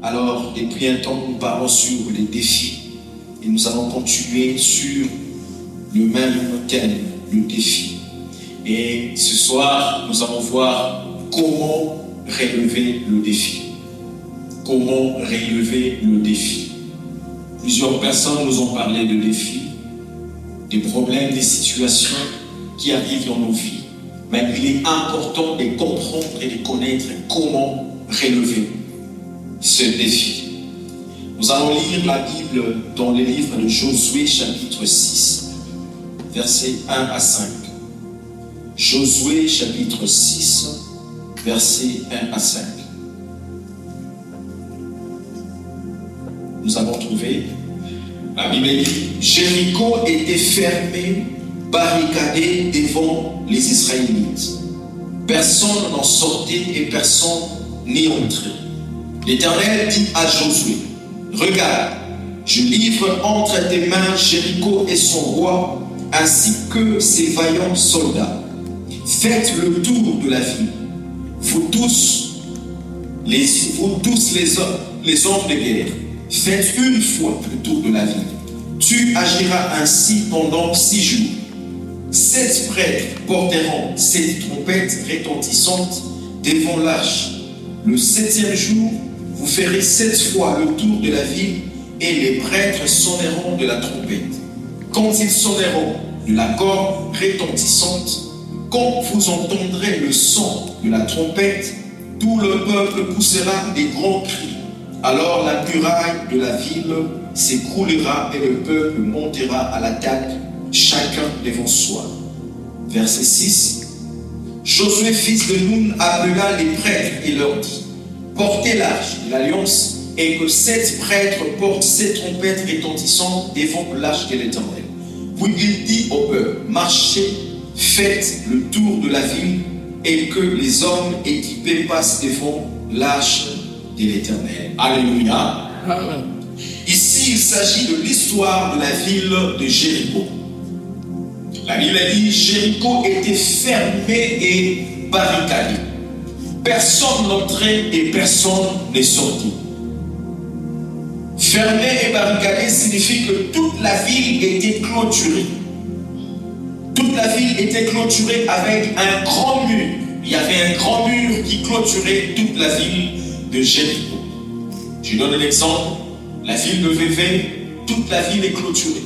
Alors, depuis un temps, nous parlons sur les défis et nous allons continuer sur le même thème, le défi. Et ce soir, nous allons voir comment relever le défi. Comment relever le défi. Plusieurs personnes nous ont parlé de défis, des problèmes, des situations qui arrivent dans nos vies. Mais il est important de comprendre et de connaître comment relever ce défi. Nous allons lire la Bible dans le livre de Josué, chapitre 6, versets 1 à 5. Josué, chapitre 6, versets 1 à 5. Nous avons trouvé, la Bible dit, Jéricho était fermé, barricadé devant les Israélites. Personne n'en sortait et personne n'y entrait. L'Éternel dit à Josué, regarde, je livre entre tes mains Jéricho et son roi, ainsi que ses vaillants soldats. Faites le tour de la ville, vous tous les hommes de guerre. Faites une fois le tour de la ville. Tu agiras ainsi pendant 6 jours. 7 prêtres porteront 7 trompettes retentissantes devant l'arche. Le 7e jour, vous ferez 7 fois le tour de la ville et les prêtres sonneront de la trompette. Quand ils sonneront de la corde retentissante, quand vous entendrez le son de la trompette, tout le peuple poussera des grands cris. Alors la muraille de la ville s'écroulera et le peuple montera à l'attaque, chacun devant soi. Verset 6. Josué, fils de Nun, appela les prêtres et leur dit, portez l'arche de l'alliance et que 7 prêtres portent 7 trompettes retentissantes devant l'arche de l'Éternel. Puis il dit au peuple, marchez, faites le tour de la ville et que les hommes équipés passent devant l'arche de l'Éternel. Alléluia. Amen. Ici, il s'agit de l'histoire de la ville de Jéricho. La Bible dit, Jéricho était fermé et barricadé. Personne n'entrait et personne ne sortait. Fermé et barricadé signifie que toute la ville était clôturée. Toute la ville était clôturée avec un grand mur. Il y avait un grand mur qui clôturait toute la ville de Jéricho. Je donne un exemple. La ville de Vévé, toute la ville est clôturée.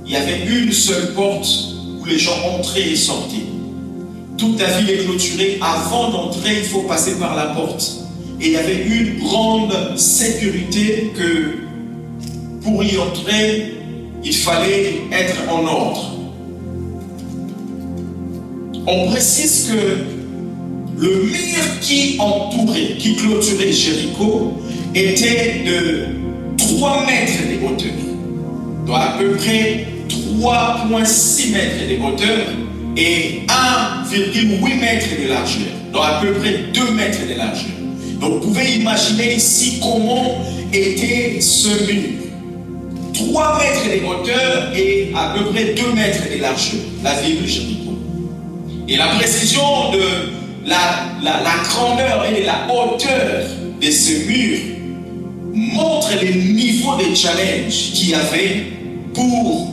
Il y avait une seule porte où les gens entraient et sortaient. Toute la ville est clôturée. Avant d'entrer, il faut passer par la porte. Et il y avait une grande sécurité que pour y entrer, il fallait être en ordre. On précise que le mur qui entourait, qui clôturait Jéricho était de 3 mètres de hauteur. Donc à peu près 3,6 mètres de hauteur et 1,8 mètres de largeur. Donc à peu près 2 mètres de largeur. Donc vous pouvez imaginer ici comment était ce mur. 3 mètres de hauteur et à peu près 2 mètres de largeur, la ville de Jéricho. Et la précision de la grandeur et de la hauteur de ce mur montre les niveaux de challenge qu'il y avait pour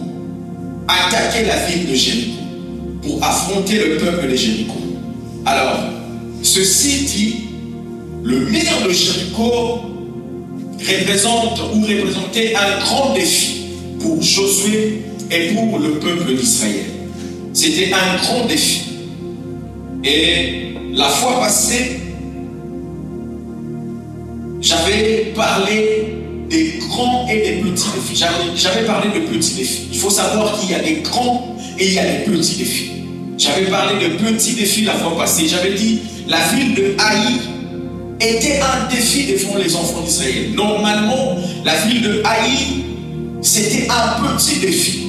attaquer la ville de Jéricho, pour affronter le peuple de Jéricho. Alors, ceci dit, le mur de Jéricho représentait un grand défi pour Josué et pour le peuple d'Israël. C'était un grand défi. Et la fois passée, j'avais parlé des grands et des petits défis. J'avais parlé de petits défis. Il faut savoir qu'il y a des grands et il y a des petits défis. J'avais parlé de petits défis la fois passée. J'avais dit la ville de Haï était un défi devant les enfants d'Israël. Normalement, la ville de Haï, c'était un petit défi.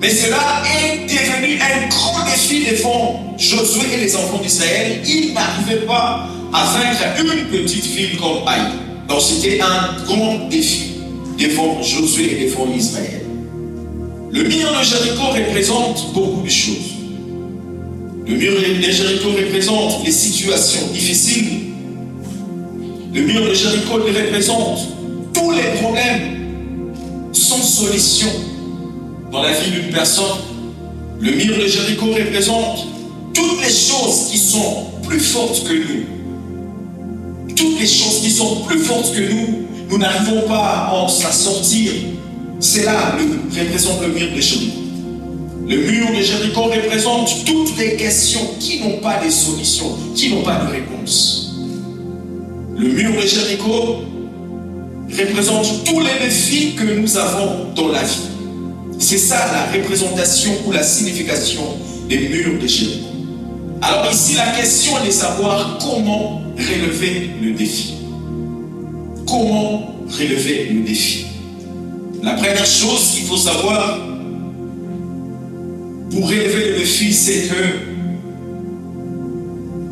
Mais cela est devenu un grand défi devant Josué et les enfants d'Israël. Ils n'arrivaient pas à vaincre une petite ville comme Haï. Donc c'était un grand défi devant Josué et devant Israël. Le mur de Jéricho représente beaucoup de choses. Le mur de Jéricho représente les situations difficiles. Le mur de Jéricho représente tous les problèmes sans solution dans la vie d'une personne, le mur de Jéricho représente toutes les choses qui sont plus fortes que nous. Toutes les choses qui sont plus fortes que nous n'arrivons pas à s'en sortir. C'est là que représente le mur de Jéricho. Le mur de Jéricho représente toutes les questions qui n'ont pas de solution, qui n'ont pas de réponse. Le mur de Jéricho représente tous les défis que nous avons dans la vie. C'est ça la représentation ou la signification des murs de Jéricho. Alors ici, la question est de savoir comment relever le défi. Comment relever le défi? La première chose qu'il faut savoir pour relever le défi, c'est que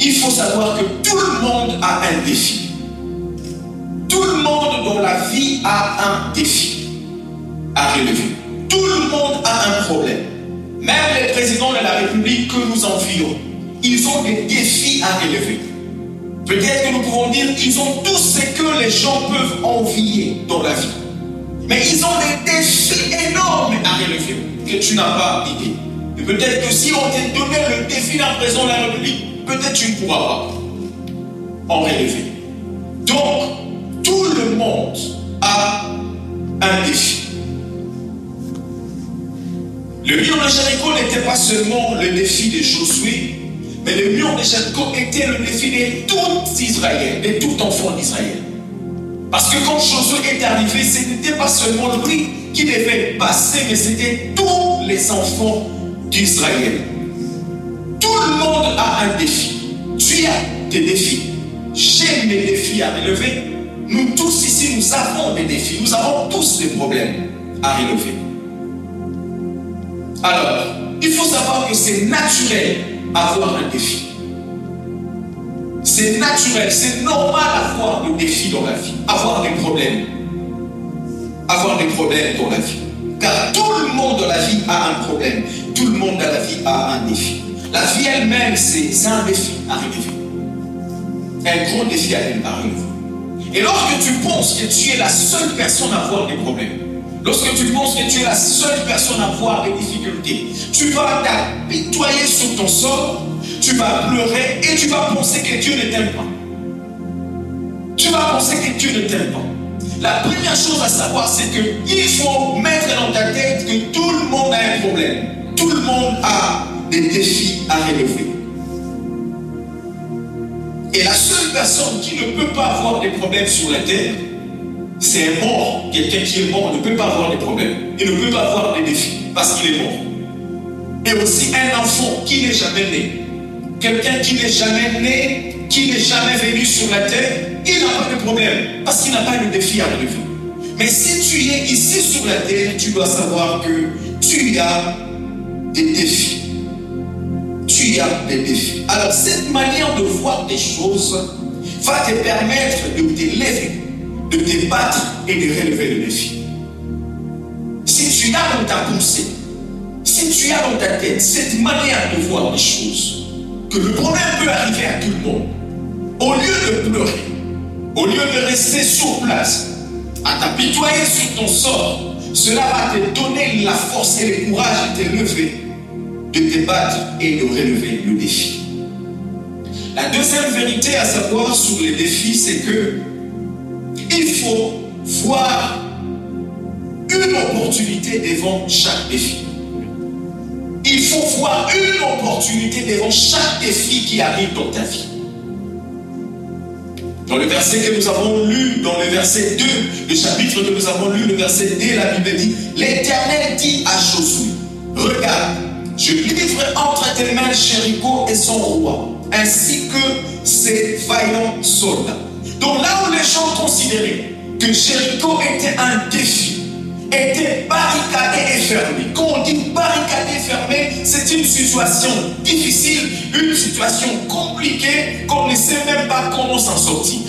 il faut savoir que tout le monde a un défi. Tout le monde dans la vie a un défi à relever. Tout le monde a un problème. Même les présidents de la République que nous envions, ils ont des défis à relever. Peut-être que nous pouvons dire qu'ils ont tout ce que les gens peuvent envier dans la vie. Mais ils ont des défis énormes à relever que tu n'as pas idée. Et peut-être que si on t'a donné le défi d'un président de la République, peut-être tu ne pourras pas en relever. Donc, tout le monde a un défi. Le mur de Jéricho n'était pas seulement le défi de Josué, mais le mur de Jéricho était le défi de tout Israël, de tout enfant d'Israël. Parce que quand Josué est arrivé, ce n'était pas seulement lui qui devait passer, mais c'était tous les enfants d'Israël. Tout le monde a un défi. Tu as des défis. J'ai mes défis à relever. Nous tous ici, nous avons des défis. Nous avons tous des problèmes à relever. Alors, il faut savoir que c'est naturel d'avoir un défi. C'est naturel, c'est normal d'avoir des défis dans la vie, avoir des problèmes. Avoir des problèmes dans la vie. Car tout le monde dans la vie a un problème. Tout le monde dans la vie a un défi. La vie elle-même, c'est un défi à relever. Un gros défi à relever. Et lorsque tu penses que tu es la seule personne à avoir des problèmes, lorsque tu penses que tu es la seule personne à avoir des difficultés, tu vas t'apitoyer sur ton sort, tu vas pleurer et tu vas penser que Dieu ne t'aime pas. Tu vas penser que Dieu ne t'aime pas. La première chose à savoir, c'est qu'il faut mettre dans ta tête que tout le monde a un problème. Tout le monde a des défis à relever. Et la seule personne qui ne peut pas avoir des problèmes sur la terre, c'est un mort. Quelqu'un qui est mort ne peut pas avoir des problèmes. Il ne peut pas avoir des défis parce qu'il est mort. Et aussi un enfant qui n'est jamais né. Quelqu'un qui n'est jamais né, qui n'est jamais venu sur la terre, il n'a pas de problème parce qu'il n'a pas de défi à relever. Mais si tu es ici sur la terre, tu dois savoir que tu as des défis. Tu as des défis. Alors cette manière de voir des choses va te permettre de te lever, de te battre et de relever le défi. Si tu as dans ta pensée, si tu as dans ta tête cette manière de voir les choses, que le problème peut arriver à tout le monde, au lieu de pleurer, au lieu de rester sur place, à t'apitoyer sur ton sort, cela va te donner la force et le courage de te lever, de te battre et de relever le défi. La deuxième vérité à savoir sur les défis, c'est que il faut voir une opportunité devant chaque défi. Il faut voir une opportunité devant chaque défi qui arrive dans ta vie. Dans le verset que nous avons lu, dans le verset 2, le chapitre que nous avons lu, le verset 2, la Bible dit, l'Éternel dit à Josué, regarde, je livre entre tes mains Jéricho et son roi, ainsi que ses vaillants soldats. Donc là où les gens considéraient que Jéricho était un défi, était barricadé et fermé. Quand on dit barricadé et fermé, c'est une situation difficile, une situation compliquée qu'on ne sait même pas comment s'en sortir.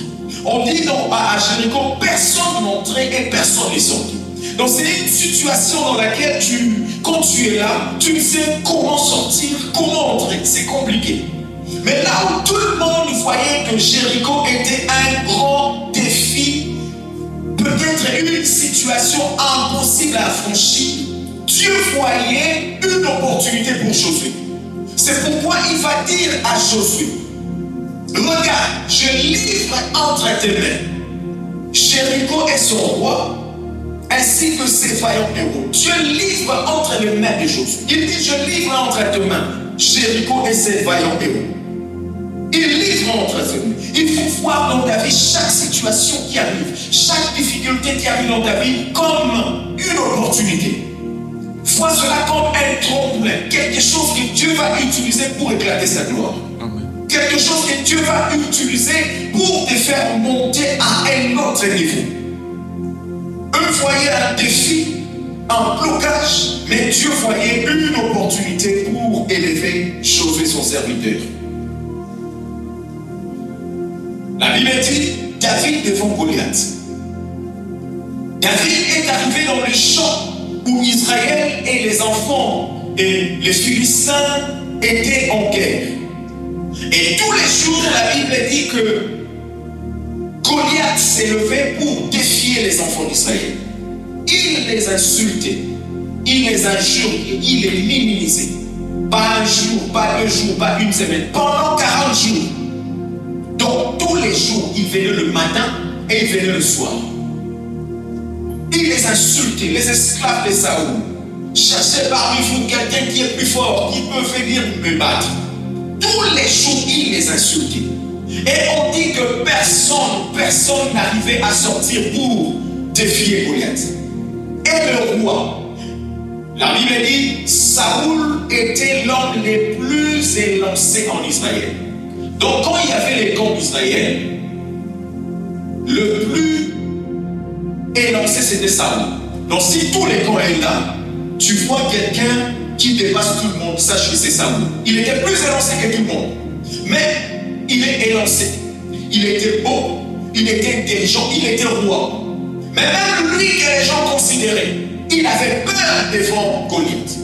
On dit donc à Jéricho, personne n'entrait et personne n'est sorti. Donc c'est une situation dans laquelle quand tu es là, tu ne sais comment sortir, comment entrer. C'est compliqué. Mais là où tout le monde voyait que Jéricho était un grand défi, peut-être peut-être une situation impossible à franchir, Dieu voyait une opportunité pour Josué. C'est pourquoi il va dire à Josué, regarde, je livre entre tes mains Jéricho et son roi, ainsi que ses vaillants héros. Dieu livre entre les mains de Josué. Il dit, je livre entre tes mains Jéricho et ses vaillants héros. Il livre entre tes mains. Il faut voir dans ta vie chaque situation qui arrive, chaque difficulté qui arrive dans ta vie comme une opportunité. Vois cela comme un tremplin, quelque chose que Dieu va utiliser pour éclater sa gloire. Amen. Quelque chose que Dieu va utiliser pour te faire monter à un autre niveau. Eux voyaient un défi, un blocage, mais Dieu voyait une opportunité pour élever Josué son serviteur. La Bible dit David devant Goliath. David est arrivé dans le champ où Israël et les enfants et les Philistins étaient en guerre. Et tous les jours, la Bible dit que Goliath s'est levé pour défier les enfants d'Israël. Il les insultait, il les injuriait, il les minimisait. Pas un jour, pas 2 jours, pas une semaine, pendant 40 jours. Donc tous les jours, il venait le matin et il venait le soir. Il les insultait, les esclaves de Saoul. Cherchez parmi vous quelqu'un qui est plus fort, qui peut venir me battre. Tous les jours, il les insultait. Et on dit que personne n'arrivait à sortir pour défier Goliath. Et le roi, la Bible dit, Saoul était l'homme le plus élancé en Israël. Donc quand il y avait les camps d'Israël, le plus élancé c'était Saoul. Donc si tous les camps sont là, tu vois quelqu'un qui dépasse tout le monde, sache que c'est Saoul. Il était plus élancé que tout le monde. Mais il est élancé. Il était beau, il était intelligent, il était roi. Mais même lui que les gens considéraient, il avait peur devant Goliath.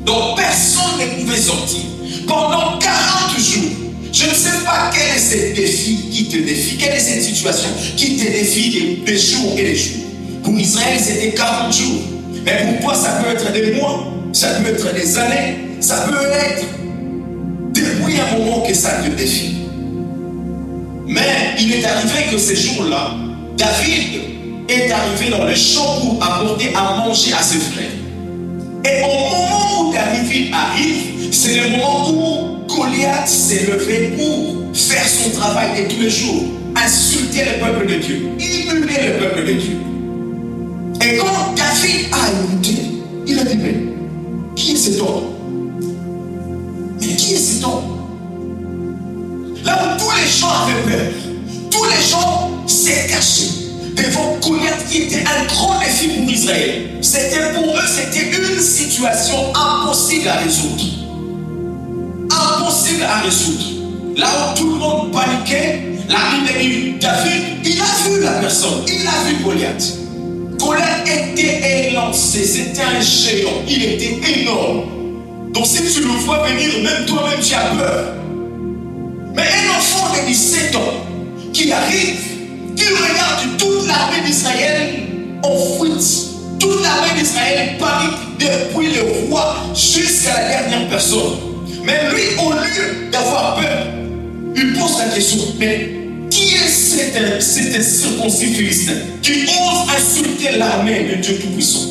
Donc personne ne pouvait sortir. Pendant 40 jours, je ne sais pas quel est ce défi qui te défie, quelle est cette situation qui te défie des jours et des jours. Pour Israël, c'était 40 jours. Mais pour toi, ça peut être des mois, ça peut être des années, ça peut être depuis un moment que ça te défie. Mais il est arrivé que ces jours-là, David est arrivé dans le champ pour apporter à manger à ses frères. Et au moment où David arrive, c'est le moment où Goliath s'est levé pour faire son travail de tous les jours, insulter le peuple de Dieu, humilier le peuple de Dieu. Et quand David a écouté, il a dit, mais qui est cet homme? Mais qui est cet homme? Là où tous les gens avaient peur, tous les gens s'étaient cachés devant Goliath qui était un grand défi pour Israël. C'était pour eux, c'était une situation impossible à résoudre. Impossible à résoudre. Là où tout le monde paniquait, la Bible dit, David, il a vu la personne, il a vu Goliath. Goliath était élancé, c'était un géant, il était énorme. Donc si tu le vois venir, même toi-même tu as peur. Mais un enfant de 17 ans qui arrive, qui regarde toute l'armée d'Israël en fuite. Toute l'armée d'Israël panique depuis le roi jusqu'à la dernière personne. Mais lui, au lieu d'avoir peur, il pose la question, mais qui est cet circoncis philistin qui ose insulter l'armée de Dieu Tout-Puissant?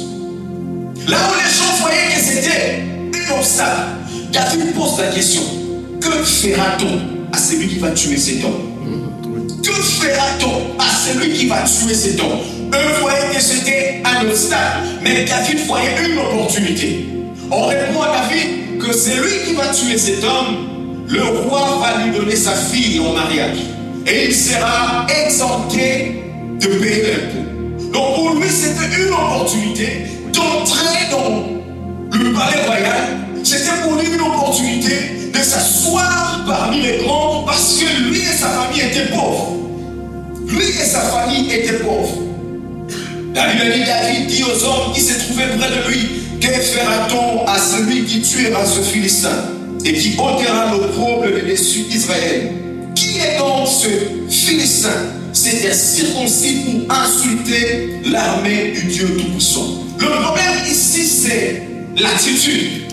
Là où les gens voyaient que c'était un obstacle, David pose la question, que fera-t-on à celui qui va tuer cet homme? Que fera-t-on à celui qui va tuer cet homme? Eux voyaient que c'était un obstacle, mais David voyait une opportunité. On répond à David que c'est lui qui va tuer cet homme, le roi va lui donner sa fille en mariage. Et il sera exempté de payer l'impôt. Donc pour lui, c'était une opportunité d'entrer dans le palais royal. C'était pour lui une opportunité de s'asseoir parmi les grands parce que lui et sa famille étaient pauvres. Lui et sa famille étaient pauvres. La Bible dit, David dit aux hommes qui se trouvaient près de lui, que fera-t-on à celui qui tuera ce Philistin et qui ôtera l'opprobre de dessus d'Israël? Qui est donc ce Philistin s'était circoncis pour insulter l'armée du Dieu Tout-Puissant. Le problème ici, c'est l'attitude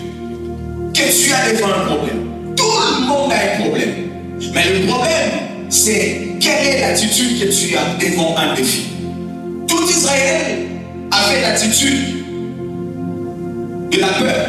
que tu as devant un problème. Tout le monde a un problème. Mais le problème, c'est quelle est l'attitude que tu as devant un défi. Tout Israël avait l'attitude de la peur,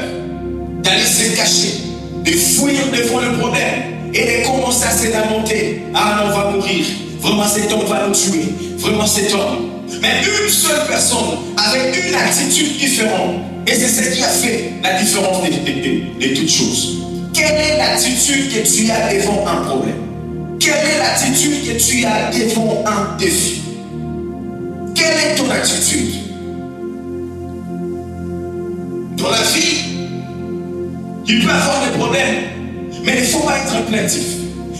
d'aller se cacher, de fuir devant le problème et de commencer à se lamenter. Ah, on va mourir. Vraiment, cet homme va nous tuer. Vraiment, cet homme. Mais une seule personne avec une attitude différente. Et c'est ce qui a fait la différence de toutes choses. Quelle est l'attitude que tu as devant un problème? Quelle est l'attitude que tu as devant un défi? Quelle est ton attitude? Dans la vie, il peut y avoir des problèmes, mais il ne faut pas être plaintif.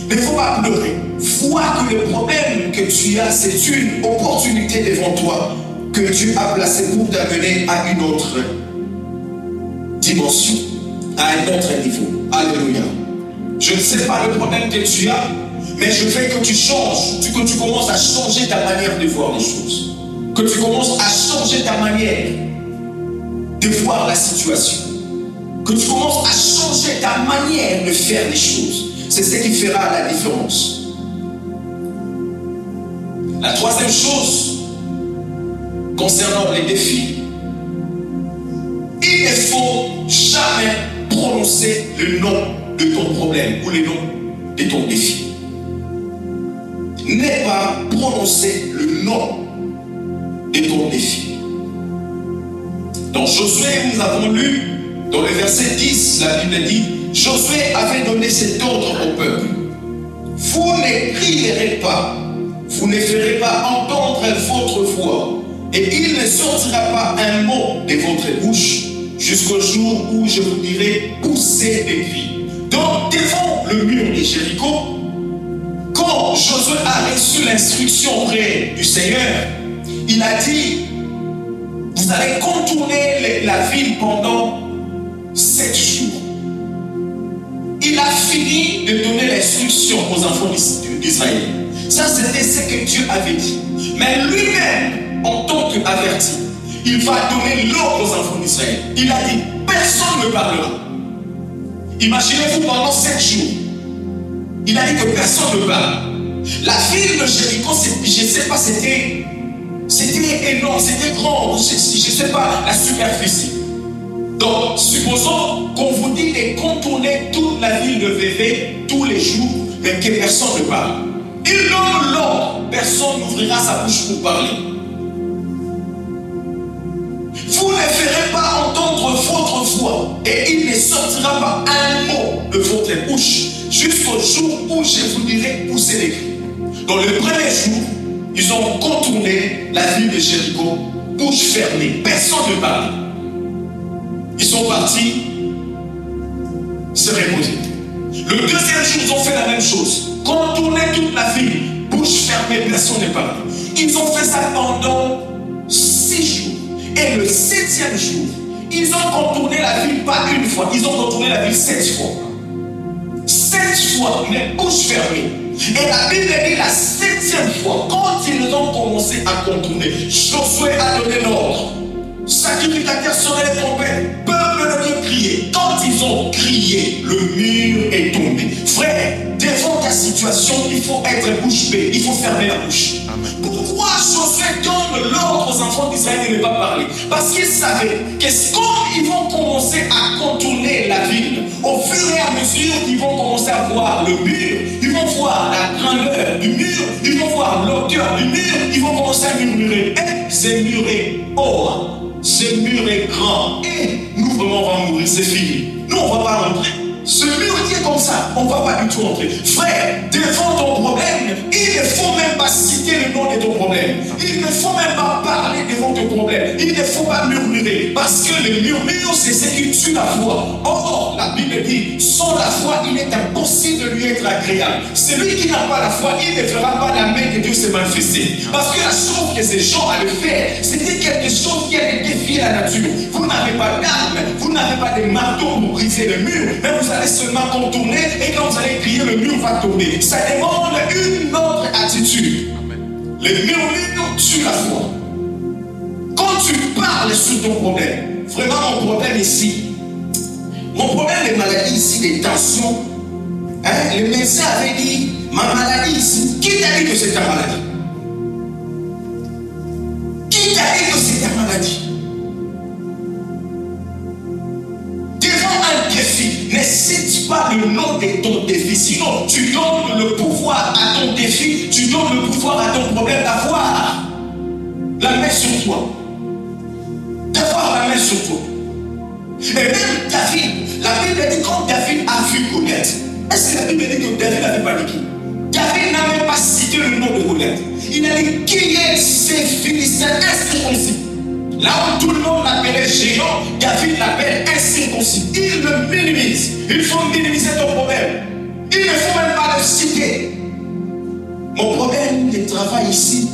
Il ne faut pas pleurer. Vois que le problème que tu as, c'est une opportunité devant toi que Dieu a placée pour t'amener à une autre dimension, à un autre niveau. Alléluia. Je ne sais pas le problème que tu as, mais je veux que tu changes, que tu commences à changer ta manière de voir les choses. Que tu commences à changer ta manière de voir la situation. Que tu commences à changer ta manière de faire les choses. C'est ce qui fera la différence. La troisième chose, concernant les défis, il ne faut jamais prononcer le nom de ton problème ou le nom de ton défi. N'aie pas prononcé le nom de ton défi. Dans Josué, nous avons lu, dans le verset 10, la Bible dit, Josué avait donné cet ordre au peuple. Vous ne crierez pas, vous ne ferez pas entendre votre voix, et il ne sortira pas un mot de votre bouche, jusqu'au jour où je vous dirai poussez des cris. Donc, devant le mur de Jéricho, quand Josué a reçu l'instruction auprès du Seigneur, il a dit, vous allez contourner la ville pendant 7 jours. Il a fini de donner l'instruction aux enfants d'Israël. Ça, c'était ce que Dieu avait dit. Mais lui-même, en tant qu'averti, il va donner l'ordre aux enfants d'Israël. Il a dit, personne ne parlera. Imaginez-vous pendant 7 jours. Il a dit que personne ne parle. La ville de Jéricho, je ne sais pas, c'était énorme, c'était grand, je ne sais pas la superficie. Donc, supposons qu'on vous dit de contourner toute la ville de Vévé tous les jours, mais que personne ne parle. Il donne l'ordre, personne n'ouvrira sa bouche pour parler. Vous ne ferez pas entendre votre voix, et il ne sortira pas un mot de votre bouche, jusqu'au jour où je vous dirai pousser les cris. Dans le premier jour, ils ont contourné la ville de Jéricho, bouche fermée, personne ne parle. Ils sont partis se reposer. Le deuxième jour, ils ont fait la même chose. Contourner toute la ville, bouche fermée, personne ne parle. Ils ont fait ça pendant 6 jours. Et le 7e jour, ils ont contourné la ville pas une fois, ils ont contourné la ville 7 fois. 7 fois, mais bouche fermée. Et la Bible dit la 7e fois, quand ils ont commencé à contourner, Josué a donné l'ordre. Sacrificateurs seraient les trompettes, peuple de Dieu crier. Quand ils ont crié, le mur est tombé. Frère, devant ta situation, il faut être bouche bée, il faut fermer la bouche. Amen. Pourquoi Josué donne l'ordre aux enfants d'Israël de ne pas parler? Parce qu'ils savaient que quand ils vont commencer à contourner la ville, au fur et à mesure qu'ils vont commencer à voir le mur, ils vont voir la grandeur du mur, ils vont voir l'auteur du mur, ils vont commencer à murmurer. Ce mur est haut. Ce mur est grand et nous vraiment on va mourir, c'est fini. Nous on ne va pas rentrer. Ce mur qui est comme ça, on ne va pas du tout rentrer. Frère, devant ton problème, il ne faut même pas citer le nom de ton problème. Il ne faut même pas parler devant ton problème. Il ne faut pas murmurer. Parce que le murmure, c'est ce qui tue la foi. Or, la Bible dit, sans la foi, il est impossible de lui être agréable. Celui qui n'a pas la foi, il ne fera pas la main de Dieu se manifester. Parce que la chose que ces gens allaient faire, c'était quelque chose qui allait défier la nature. Vous n'avez pas d'armes, vous n'avez pas de marteau pour briser le mur, mais vous allez seulement contourner et quand vous allez crier, le mur va tomber. Ça demande une autre attitude. Les murmures tuent la foi. Quand tu parles sur ton problème, vraiment mon problème ici, mon problème des maladies ici, des tensions, le médecin avait dit, ma maladie ici, qui t'a dit que c'est ta maladie? Qui t'a dit que c'est ta maladie? Devant un défi, ne cite pas le nom de ton défi, sinon tu donnes le pouvoir à ton défi, tu donnes le pouvoir à ton problème d'avoir la main sur toi. D'avoir la main sur toi. Et même David, la Bible dit quand David a vu Goliath, est-ce que la Bible dit que David avait paniqué? David n'a même pas cité le nom de Goliath. Il a dit qui est ces Philistins incirconcis? Là où tout le monde l'appelait géant, David l'appelle incirconcis. Il le minimise. Il faut minimiser ton problème. Il ne faut même pas le citer. Mon problème de travail ici,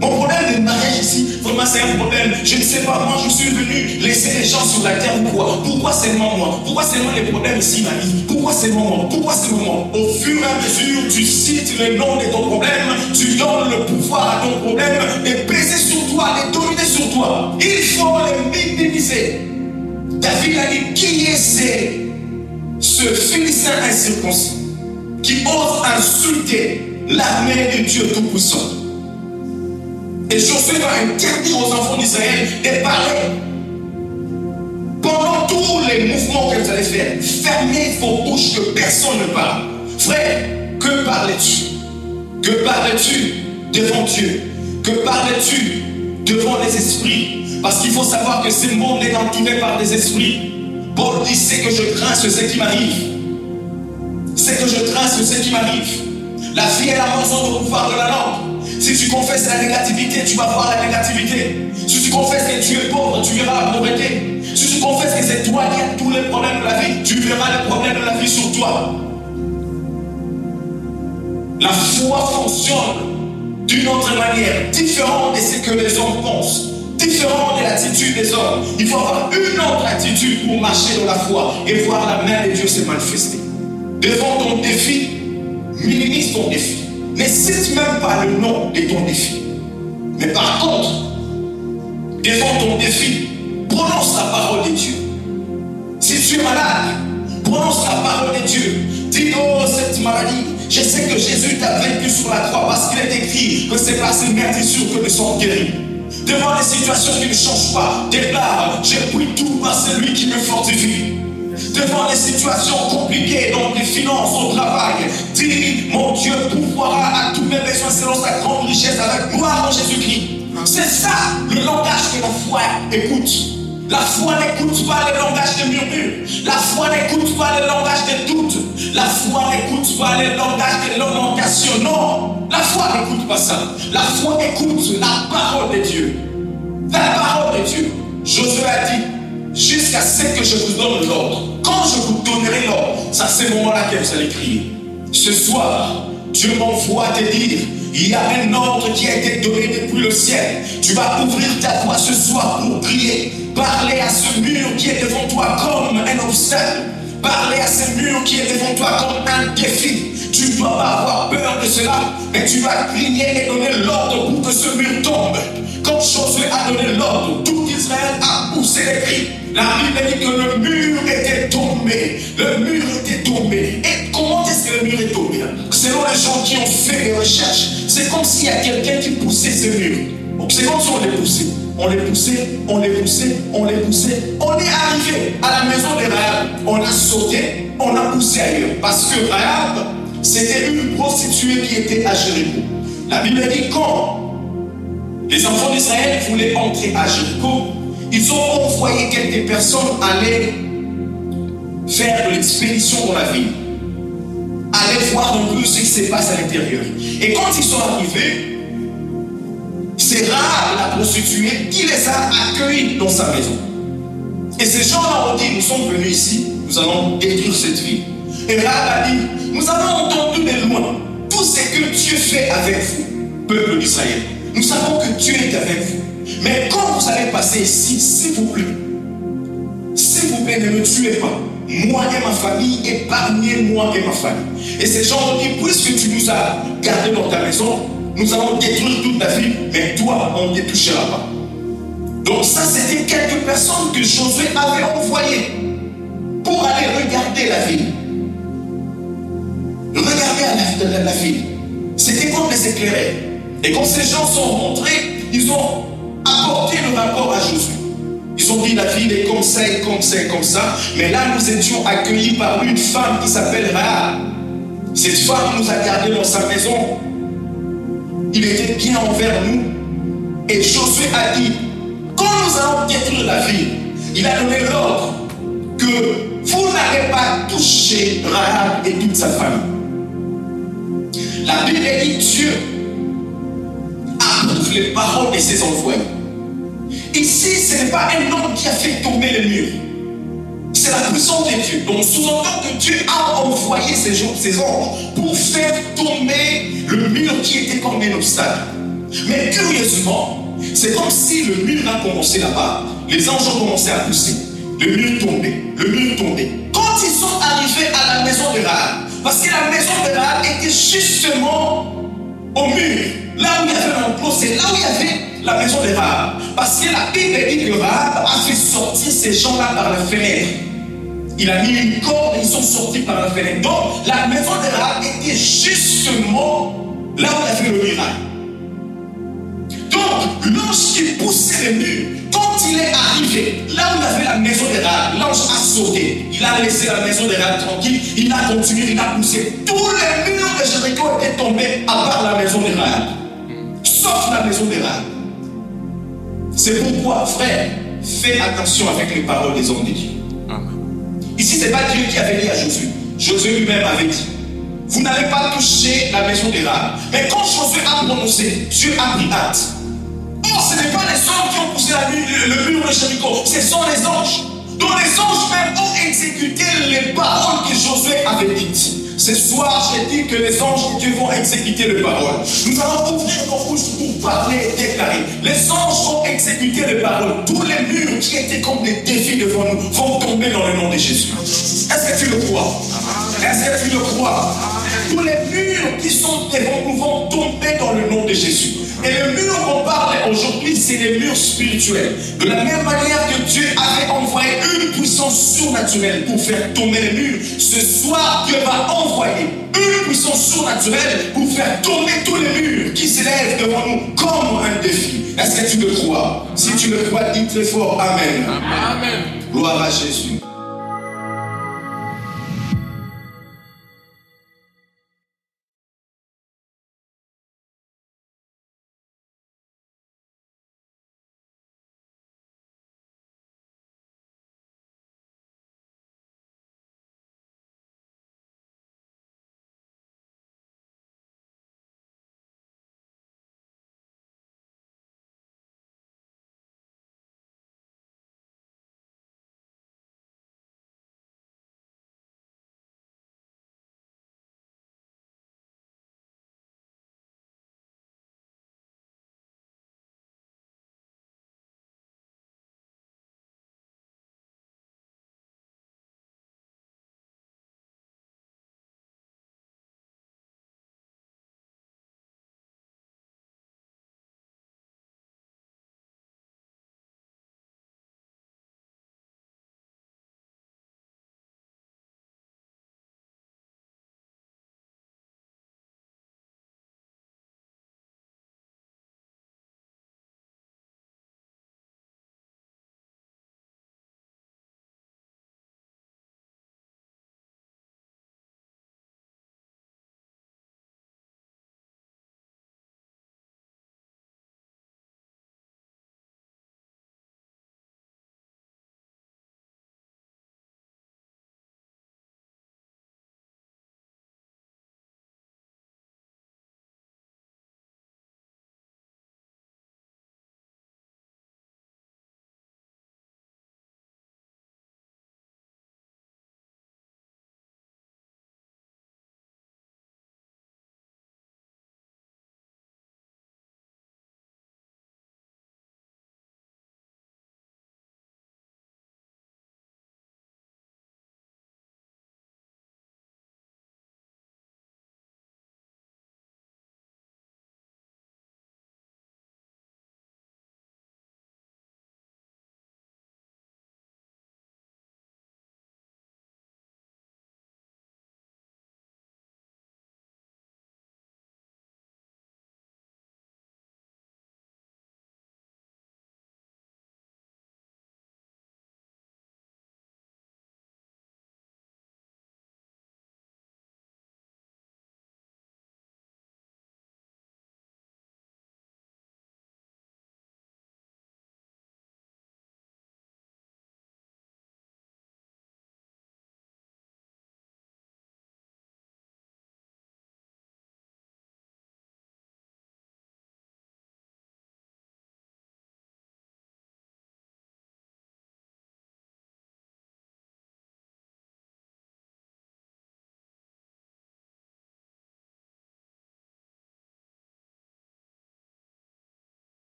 mon problème de mariage ici, vraiment c'est un problème. Je ne sais pas, moi je suis venu laisser les gens sur la terre ou quoi? Pourquoi seulement moi? Pourquoi seulement les problèmes ici m'arrivent? Pourquoi seulement moi? Pourquoi seulement moi? Au fur et à mesure, tu cites le nom de ton problème, tu donnes le pouvoir à ton problème de peser sur toi, de dominer sur toi. Il faut les minimiser. David a dit, qui est ce Philistin incirconcis qui ose insulter l'armée de Dieu Tout-Puissant? Et Josué va interdire aux enfants d'Israël de parler. Pendant tous les mouvements que vous allez faire, fermez vos bouches, que personne ne parle. Frère, que parlais-tu? Que parlais-tu devant Dieu? Que parlais-tu devant les esprits? Parce qu'il faut savoir que ce monde est entouré par des esprits. Paul dit, c'est que je crains ce qui m'arrive. C'est que je crains ce qui m'arrive. La vie et la mort sont au pouvoir de la langue. Si tu confesses la négativité, tu vas voir la négativité. Si tu confesses que tu es pauvre, tu verras la pauvreté. Si tu confesses que c'est toi qui as tous les problèmes de la vie, tu verras les problèmes de la vie sur toi. La foi fonctionne d'une autre manière, différente de ce que les hommes pensent, différente de l'attitude des hommes. Il faut avoir une autre attitude pour marcher dans la foi et voir la main de Dieu se manifester. Devant ton défi, minimise ton défi. Ne cite même pas le nom de ton défi. Mais par contre, devant ton défi, prononce la parole de Dieu. Si tu es malade, prononce la parole de Dieu. Dis, oh, cette maladie, je sais que Jésus t'a vaincu sur la croix parce qu'il est écrit que c'est par ses meurtrissures que nous sommes guéris. Devant les situations qui ne changent pas, déclare, j'ai pris tout par celui qui me fortifie. Devant les situations compliquées, dans les finances, au travail, dis, mon Dieu pourvoira à tous mes besoins selon sa grande richesse avec gloire en Jésus-Christ. C'est ça le langage que la foi écoute. La foi n'écoute pas le langage de murmures. La foi n'écoute pas le langage des doutes. La foi n'écoute pas le langage de lamentation. Non, la foi n'écoute pas ça. La foi écoute la parole de Dieu. La parole de Dieu. Josué a dit, jusqu'à ce que je vous donne l'ordre. Quand je vous donnerai l'ordre, c'est à ce moment-là que vous allez crier. Ce soir, Dieu m'envoie te dire, il y a un ordre qui a été donné depuis le ciel. Tu vas ouvrir ta voix ce soir pour prier. Parler à ce mur qui est devant toi comme un obstacle. Parler à ce mur qui est devant toi comme un défi. Tu ne dois pas avoir peur de cela, mais tu vas crier et donner l'ordre pour que ce mur tombe. Quand Josué a donné l'ordre, tout Israël a poussé les cris. La Bible dit que le mur était tombé. Le mur était tombé. Et comment est-ce que le mur est tombé? Selon les gens qui ont fait des recherches, c'est comme s'il y a quelqu'un qui poussait ce mur. C'est comme si on les poussait. On les poussait, on les poussait, on les poussait. On est arrivé à la maison de Rahab. On a sauté, on a poussé ailleurs. Parce que Rahab, c'était une prostituée qui était à Jéricho. La Bible dit quand les enfants d'Israël voulaient entrer à Jéricho, ils ont envoyé quelques personnes aller faire de l'expédition dans la ville. Aller voir un peu ce qui se passe à l'intérieur. Et quand ils sont arrivés, c'est Rahab, la prostituée, qui les a accueillis dans sa maison. Et ces gens-là ont dit, nous sommes venus ici, nous allons détruire cette ville. Et Rahab a dit, nous avons entendu de loin tout ce que Dieu fait avec vous, peuple d'Israël. Nous savons que Dieu est avec vous. Mais quand vous allez passer ici, s'il vous plaît, ne me tuez pas. moi et ma famille, épargnez-moi et ma famille. Et ces gens ont dit, puisque tu nous as gardés dans ta maison, nous allons détruire toute ta ville, mais toi, on ne te touchera pas. Donc ça, c'était quelques personnes que Josué avait envoyées pour aller regarder la ville. Regarder la ville. C'était comme les éclairer. Et quand ces gens sont rentrés, ils ont apporté le rapport à Josué. Ils ont dit la ville est comme ça, et comme ça, et comme ça. Mais là, nous étions accueillis par une femme qui s'appelle Rahab. Cette femme nous a gardés dans sa maison. Il était bien envers nous. Et Josué a dit, quand nous allons détruire la ville, il a donné l'ordre que vous n'allez pas toucher Rahab et toute sa famille. La Bible dit Dieu approuve les paroles de ses envoyés. Ici, ce n'est pas un homme qui a fait tomber les murs. C'est la puissance de Dieu. Donc, sous-entend que Dieu a envoyé ses anges pour faire tomber le mur qui était comme un obstacle. Mais curieusement, c'est comme si le mur a commencé là-bas. Les anges ont commencé à pousser. Le mur tombait, le mur tombait. Quand ils sont arrivés à la maison de Rahab, parce que la maison de Rahab était justement au mur, là où il y avait l'enclos, c'est là où il y avait la maison de Rahab. Parce que la Bible dit que Rahab a fait sortir ces gens-là par la fenêtre. Il a mis une corde et ils sont sortis par la fenêtre. Donc la maison de Rahab était justement là où il y avait le miracle. Donc l'ange qui poussait les murs, quand il est arrivé là où il y avait la maison de Rahab, l'ange a sauté. Il a laissé la maison de Rahab tranquille. Il a continué, il a poussé. Tous les murs de Jéricho étaient tombés à part la maison de Rahab. Sauf la maison de Rahab. C'est pourquoi, frère, fais attention avec les paroles des hommes de Dieu. Ici, ce n'est pas Dieu qui avait dit à Josué. Josué lui-même avait dit, vous n'allez pas toucher la maison de Rahab. Mais quand Josué a prononcé, Dieu a pris hâte. Oh, ce n'est pas les hommes qui ont poussé le mur de Jéricho, ce sont les anges. Donc les anges même ont exécuté les paroles que Josué avait dites. Ce soir, j'ai dit que les anges de Dieu vont exécuter les paroles. Nous allons ouvrir nos bouches pour parler et déclarer. Les anges vont exécuter les paroles. Tous les murs qui étaient comme des défis devant nous vont tomber dans le nom de Jésus. Est-ce que tu le crois? Est-ce que tu le crois? Tous les murs qui sont devant nous vont tomber dans le nom de Jésus. Et le mur qu'on parle aujourd'hui, c'est les murs spirituels. De la même manière que Dieu avait envoyé une puissance surnaturelle pour faire tomber les murs, ce soir, Dieu va envoyer une puissance surnaturelle pour faire tomber tous les murs qui s'élèvent devant nous comme un défi. Est-ce que tu le crois? Si tu le crois, dis très fort Amen. Amen. Gloire à Jésus.